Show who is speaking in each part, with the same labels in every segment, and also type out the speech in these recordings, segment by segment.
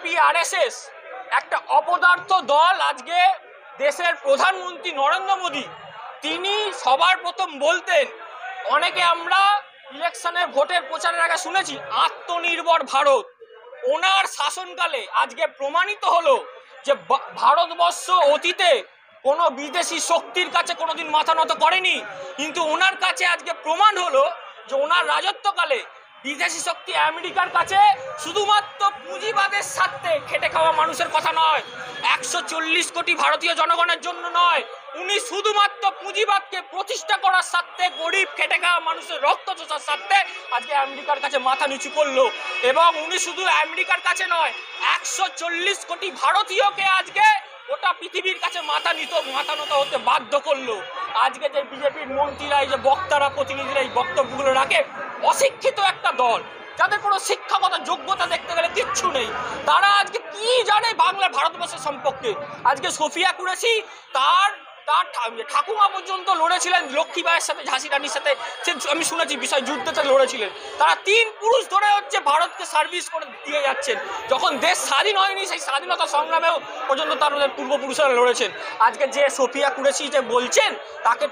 Speaker 1: BJP RSS একটা অপদার্থ দল। আজকে দেশের প্রধানমন্ত্রী নরেন্দ্র মোদী তিনি সবার প্রথম বলতেন, অনেকে আমরা ইলেকশনের ভোটের প্রচারের আগে শুনেছি আত্মনির্ভর ভারত। ওনার শাসনকালে আজকে প্রমাণিত হলো যে ভারতবর্ষ অতীতে কোনো বিদেশি শক্তির কাছে কোনোদিন মাথা নত করেনি, কিন্তু ওনার কাছে আজকে প্রমাণ হলো যে ওনার রাজত্বকালে বিদেশি শক্তি আমেরিকার কাছে শুধুমাত্র পুঁজিবাদের স্বার্থে খেটে খাওয়া মানুষের কথা নয়, 140 কোটি ভারতীয় জনগণের জন্য নয়, উনি শুধুমাত্র পুঁজিবাদকে প্রতিষ্ঠা করার স্বার্থে গরিব খেটে খাওয়া মানুষের রক্ত চোষার স্বার্থে আজকে আমেরিকার কাছে মাথা নিচু করলো। এবং উনি শুধু আমেরিকার কাছে নয়, 140 কোটি ভারতীয়কে আজকে গোটা পৃথিবীর কাছে মাথা নত হতে বাধ্য করলো। আজকে যে বিজেপির মন্ত্রীরা, এই যে বক্তারা, প্রতিনিধিরা এই বক্তব্যগুলো রাখে, অশিক্ষিত একটা দল, যাদের কোনো শিক্ষাগত যোগ্যতা দেখতে গেলে কিচ্ছু নেই, তারা আজকে কি জানে বাংলা ভারতবর্ষের সম্পর্কে। আজকে সোফিয়া কুরেশি তার ঠাকুমা পর্যন্ত লড়েছিলেন লক্ষ্মীবাইয়ের সাথে, ঝাঁসি রানীর সাথে, আমি শুনেছি বিষয় যুদ্ধতে লড়েছিলেন। তারা 3 পুরুষ ধরে ভারতকে সার্ভিস করে দিয়ে যাচ্ছেন। যখন দেশ স্বাধীন হয়নি সেই স্বাধীনতা সংগ্রামেও পর্যন্ত তাদের পূর্বপুরুষরা লড়েছেন। আজকে যে সোফিয়া কুরেশি যে বলছেন,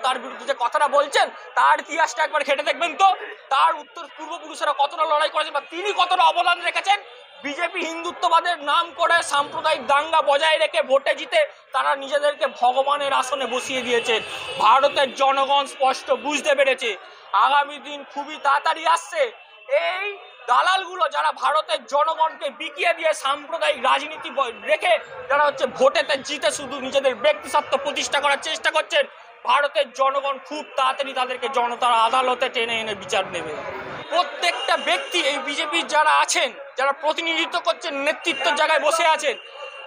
Speaker 1: তার বিরুদ্ধে যে কথাটা বলছেন, তার ইতিহাসটা একবার ঘেটে দেখবেন তো, তার পূর্বপুরুষেরা কতটা লড়াই করেছেন বা তিনি কতটা অবদান রেখেছেন। বিজেপি হিন্দুত্ববাদের নাম করে সাম্প্রদায়িক দাঙ্গা বজায় রেখে ভোটে জিতে তারা নিজেদেরকে ভগবানের আসনে বসিয়ে দিয়েছেন। ভারতের জনগণ স্পষ্ট বুঝতে পেরেছে আগামী দিন খুবই তাড়াতাড়ি আসছে। এই দালালগুলো যারা ভারতের জনগণকে বিকিয়ে দিয়ে সাম্প্রদায়িক রাজনীতি রেখে যারা ভোটেতে জিতে শুধু নিজেদের ব্যক্তি স্বার্থ প্রতিষ্ঠা করার চেষ্টা করছেন, ভারতের জনগণ খুব তাড়াতাড়ি তাদেরকে জনতার আদালতে টেনে এনে বিচার নেবে। প্রত্যেকটা ব্যক্তি এই বিজেপির যারা আছেন, যারা প্রতিনিধিত্ব করছেন, নেতৃত্বের জায়গায় বসে আছেন,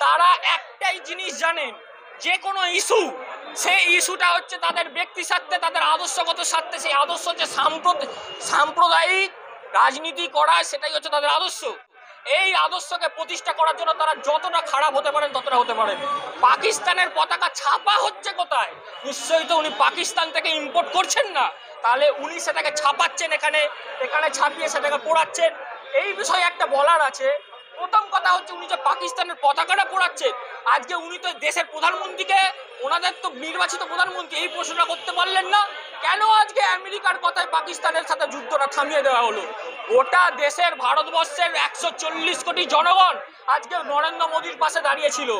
Speaker 1: তারা একটাই জিনিস জানেন, যে কোনো ইস্যু, সেই ইস্যুটা তাদের ব্যক্তি স্বার্থে, তাদের আদর্শগত স্বার্থে, সেই আদর্শ যে সাম্প্রদায়িক রাজনীতি করা, সেটাই তাদের আদর্শ। এই আদর্শকে প্রতিষ্ঠা করার জন্য তারা যতটা খারাপ হতে পারেন ততটা হতে পারেন। পাকিস্তানের পতাকা ছাপা হচ্ছে কোথায়? নিশ্চয়ই তো উনি পাকিস্তান থেকে ইম্পোর্ট করছেন না, তাহলে উনি সেটাকে ছাপাচ্ছেন এখানে ছাপিয়ে সেটাকে পোড়াচ্ছেন। এই বিষয়ে একটা বলার আছে। প্রথম কথা উনি যে পাকিস্তানের পতাকাটা পোড়াচ্ছেন, আজকে উনি তো দেশের প্রধানমন্ত্রীকে, ওনাদের তো নির্বাচিত প্রধানমন্ত্রী, এই প্রশ্নটা করতে পারলেন না কেন? আজকে আমেরিকার কথায় পাকিস্তানের সাথে যুদ্ধটা থামিয়ে দেওয়া হলো। ওটা দেশের ভারতবর্ষের 140 কোটি জনগণ আজকে নরেন্দ্র মোদীর পাশে দাঁড়িয়েছিল।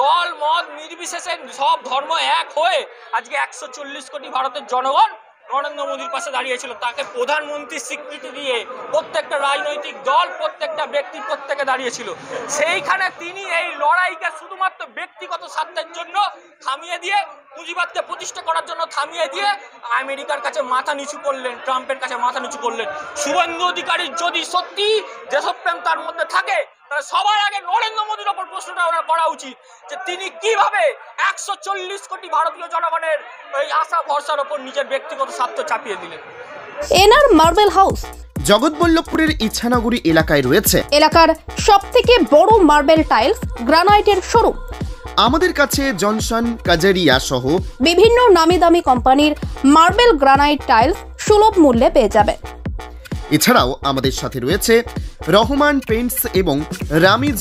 Speaker 1: দল মত নির্বিশেষে সব ধর্ম এক হয়ে আজকে 140 কোটি ভারতের জনগণ নরেন্দ্র মোদীর পাশে দাঁড়িয়েছিল। তাকে প্রধানমন্ত্রীর স্বীকৃতি দিয়ে প্রত্যেকটা রাজনৈতিক দল, প্রত্যেকটা ব্যক্তি প্রত্যেকে দাঁড়িয়েছিল। সেইখানে তিনি এই লড়াইকে শুধুমাত্র ব্যক্তিগত স্বার্থের জন্য থামিয়ে দিয়ে, পুঁজিবাদকে প্রতিষ্ঠা করার জন্য থামিয়ে দিয়ে আমেরিকার কাছে মাথা নিচু করলেন, ট্রাম্পের কাছে মাথা নিচু করলেন। শুভেন্দু অধিকারীর যদি সত্যি দেশপ্রেম তার মধ্যে থাকে, তাহলে সবার আগে নরেন্দ্র মোদীর ওপর প্রশ্নটা ওনার করা উচিত যে তিনি কিভাবে 140 কোটি ভারতীয় জনগণের এই আশা ভরসার ওপর নিজের ব্যক্তিগত স্বার্থ চাপিয়ে দিলেন।
Speaker 2: এনআর মার্বেল হাউস
Speaker 3: জগৎবল্লভপুরের ইচ্ছানগরী এলাকায় রয়েছে
Speaker 2: এলাকার সবথেকে বড় মার্বেল টাইলস গ্রানাইটের শোরুম।
Speaker 3: আমাদের কাছে জনসন, কাজারিয়া সহ
Speaker 2: বিভিন্ন নামি দামি কোম্পানির মার্বেল গ্রানাইট টাইলস সুলভ মূল্যে পেয়ে যাবে।
Speaker 3: এছাড়াও আমাদের সাথে রয়েছে রহমান পেইন্টস এবং রামিজ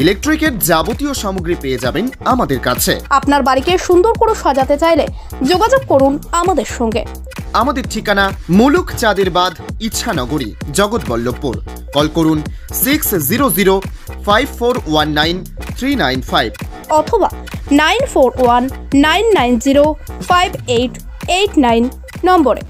Speaker 3: ইলেকট্রিকের যাবতীয় সামগ্রী পেয়ে যাবেন আমাদের কাছে।
Speaker 2: আপনার বাড়িকে সুন্দর করে সাজাতে চাইলে যোগাযোগ করুন আমাদের সঙ্গে।
Speaker 3: আমাদের ঠিকানা মুলুক চাঁদের বাঁধ, ইচ্ছানগরী, জগৎবল্লভপুর। কল করুন 6005419395
Speaker 2: অথবা 9419905889 নম্বরে।